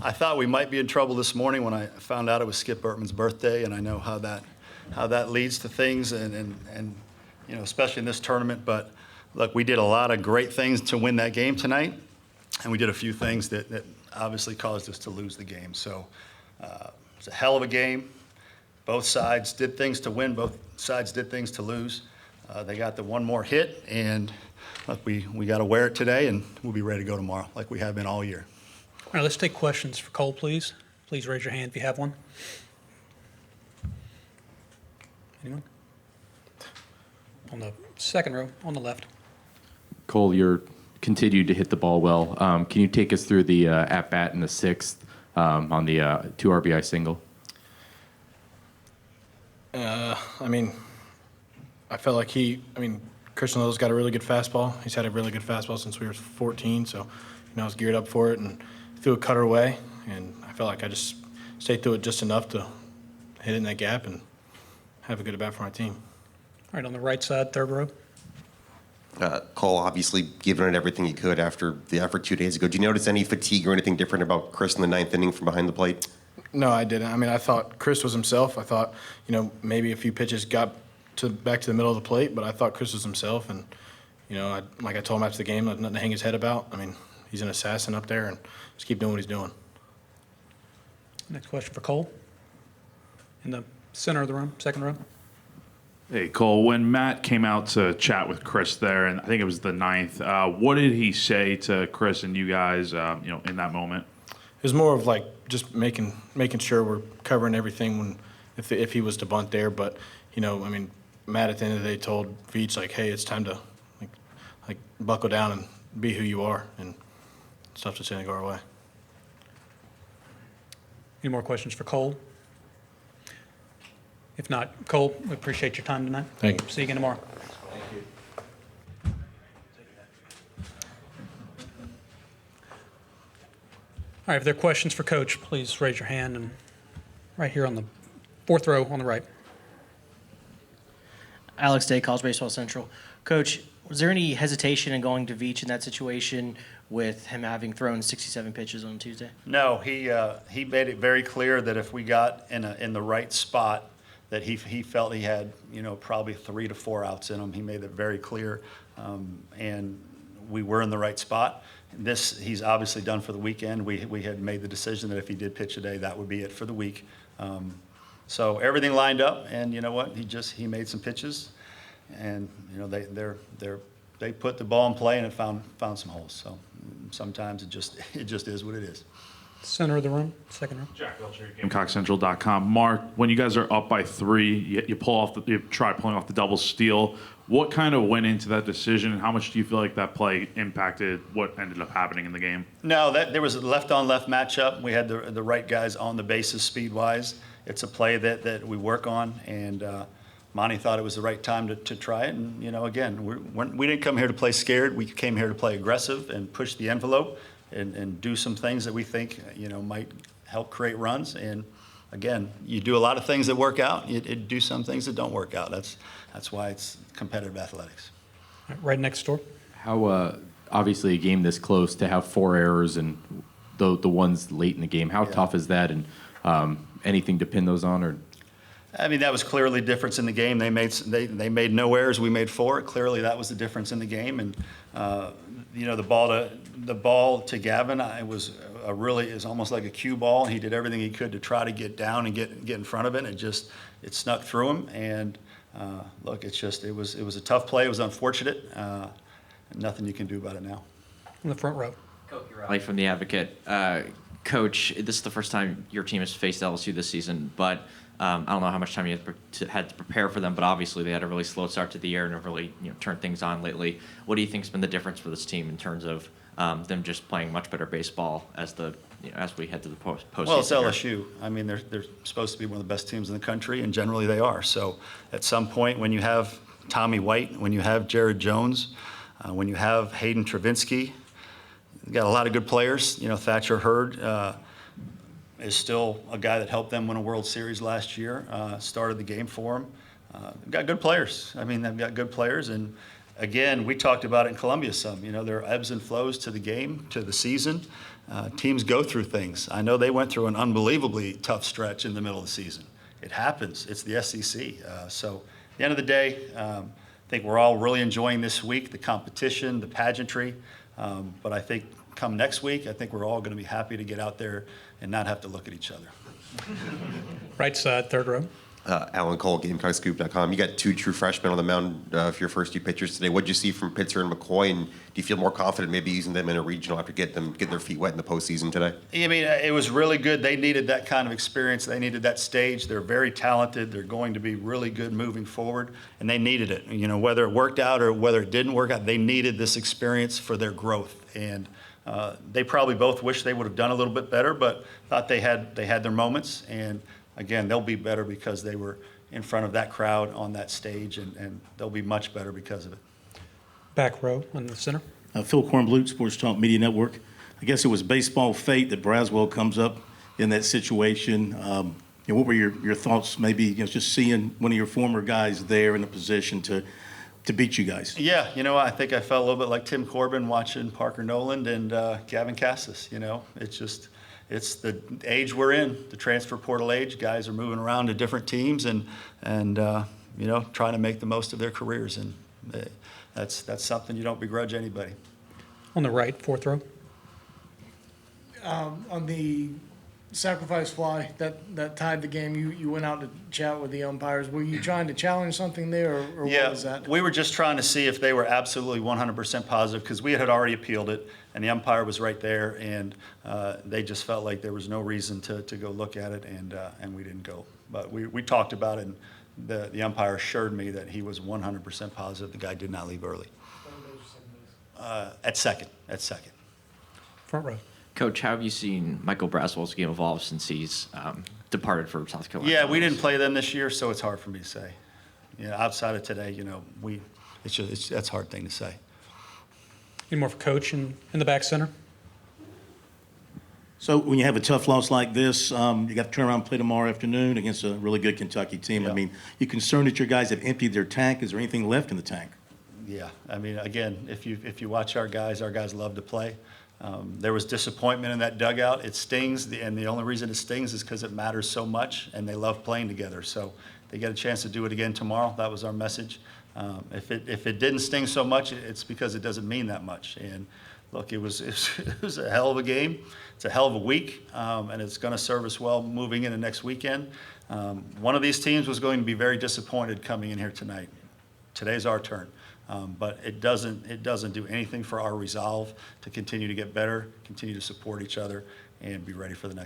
I thought we might be in trouble this morning when I found out it was Skip Burtman's birthday, and I know how that leads to things, and especially in this tournament. But look, we did a lot of great things to win that game tonight, and we did a few things that obviously caused us to lose the game. So it's a hell of a game. Both sides did things to win. Both sides did things to lose. They got the one more hit, and look, we got to wear it today, and we'll be ready to go tomorrow like we have been all year. All right, let's take questions for Cole, please. Please raise your hand if you have one. Anyone? On the second row, on the left. Cole, you're continued to hit the ball well. Can you take us through the at-bat in the sixth on the 2 RBI single? I felt like Christian Little's got a really good fastball. He's had a really good fastball since we were 14, so I was geared up for it and threw a cutter away, and I felt like I just stayed through it just enough to hit it in that gap and have a good at-bat for my team. All right, on the right side, third row. Cole, obviously giving it everything he could after the effort 2 days ago. Do you notice any fatigue or anything different about Chris in the ninth inning from behind the plate? No, I didn't. I thought Chris was himself. I thought, maybe a few pitches got back to the middle of the plate, but I thought Chris was himself. And, like I told him after the game, nothing to hang his head about. He's an assassin up there, and just keep doing what he's doing. Next question for Cole. In the center of the room, second row. Hey, Cole, when Matt came out to chat with Chris there, and I think it was the ninth, what did he say to Chris and you guys, in that moment? It was more of like just making sure we're covering everything if he was to bunt there. But, Matt at the end of the day told Veach, like, hey, it's time to like buckle down and be who you are, and stuff just didn't go our way. Any more questions for Cole? If not, Cole, we appreciate your time tonight. Thank you. See you again tomorrow. All right, if there are questions for Coach, please raise your hand, and right here on the fourth row on the right. Alex Day, College Baseball Central. Coach, was there any hesitation in going to Veach in that situation with him having thrown 67 pitches on Tuesday? No, he made it very clear that if we got in the right spot, that he felt he had probably 3 to 4 outs in him. He made it very clear, and we were in the right spot. He's obviously done for the weekend. We had made the decision that if he did pitch today, that would be it for the week. So everything lined up, and you know what? He made some pitches, and they put the ball in play, and it found some holes. So sometimes it just is what it is. Center of the room, second row. Jack Belcher, GamecockCentral.com. Mark, when you guys are up by 3, you try pulling off the double steal. What kind of went into that decision, and how much do you feel like that play impacted what ended up happening in the game? No, there was a left-on-left matchup. We had the right guys on the bases speed-wise. It's a play that we work on, and Monty thought it was the right time to try it. And, again, we didn't come here to play scared. We came here to play aggressive and push the envelope and do some things that we think, might help create runs. And, again, you do a lot of things that work out. You do some things that don't work out. That's why it's competitive athletics. Right next door. How obviously a game this close to have 4 errors and the ones late in the game, how tough is that, and anything to pin those on? Or that was clearly the difference in the game. They made no errors. We made 4. Clearly, that was the difference in the game. And the ball to Gavin, it was almost like a cue ball. He did everything he could to try to get down and get in front of it. And it snuck through him. And look, it was a tough play. It was unfortunate. Nothing you can do about it now. In the front row. Coach Riley from The Advocate. Coach, this is the first time your team has faced LSU this season, but I don't know how much time you had to prepare for them, but obviously they had a really slow start to the year and have really turned things on lately. What do you think has been the difference for this team in terms of them just playing much better baseball as we head to the postseason? Well, it's LSU. They're supposed to be one of the best teams in the country, and generally they are. So at some point, when you have Tommy White, when you have Jared Jones, when you have Hayden Travinski, you've got a lot of good players. Thatcher Hurd is still a guy that helped them win a World Series last year, started the game for them. They've got good players. They've got good players. And, again, we talked about it in Columbia some. There are ebbs and flows to the game, to the season. teams go through things. I know they went through an unbelievably tough stretch in the middle of the season. It happens. It's the SEC. So at the end of the day, I think we're all really enjoying this week, the competition, the pageantry. But I think come next week, I think we're all going to be happy to get out there and not have to look at each other. Right side, third row. Alan Cole, GamecockScoop.com. You got two true freshmen on the mound for your first two pitchers today. What did you see from Pitzer and McCoy, and do you feel more confident maybe using them in a regional after getting their feet wet in the postseason today? I mean, it was really good. They needed that kind of experience. They needed that stage. They're very talented. They're going to be really good moving forward, and they needed it. You know, whether it worked out or whether it didn't work out, they needed this experience for their growth. And they probably both wish they would have done a little bit better, but thought they had their moments. And again, they'll be better because they were in front of that crowd on that stage, and they'll be much better because of it. Back row in the center. Phil Kornblut, Sports Talk Media Network. I guess it was baseball fate that Braswell comes up in that situation. What were your thoughts, maybe just seeing one of your former guys there in a position to beat you guys? Yeah, I think I felt a little bit like Tim Corbin watching Parker Noland and Gavin Cassis. It's the age we're in, the transfer portal age. Guys are moving around to different teams and trying to make the most of their careers, and that's something you don't begrudge anybody. On the right, fourth row. On the sacrifice fly that tied the game, you went out to chat with the umpires. Were you trying to challenge something there, or what was that? We were just trying to see if they were absolutely 100% positive, because we had already appealed it, and the umpire was right there, and they just felt like there was no reason to go look at it, and we didn't go. But we talked about it, and the umpire assured me that he was 100% positive the guy did not leave early. At second. Front row. Coach, how have you seen Michael Braswell's game evolve since he's departed for South Carolina? Yeah, we didn't play them this year, so it's hard for me to say. Outside of today, that's a hard thing to say. Any more for Coach in the back center? So when you have a tough loss like this, you got to turn around and play tomorrow afternoon against a really good Kentucky team. Yeah. I mean, you concerned that your guys have emptied their tank? Is there anything left in the tank? Yeah, I mean, again, if you watch our guys love to play. There was disappointment in that dugout. It stings, and the only reason it stings is because it matters so much, and they love playing together. So they get a chance to do it again tomorrow. That was our message. If it didn't sting so much, it's because it doesn't mean that much. And look, it was a hell of a game. It's a hell of a week, and it's going to serve us well moving into next weekend. One of these teams was going to be very disappointed coming in here tonight. Today's our turn. But it doesn't do anything for our resolve to continue to get better, continue to support each other, and be ready for the next.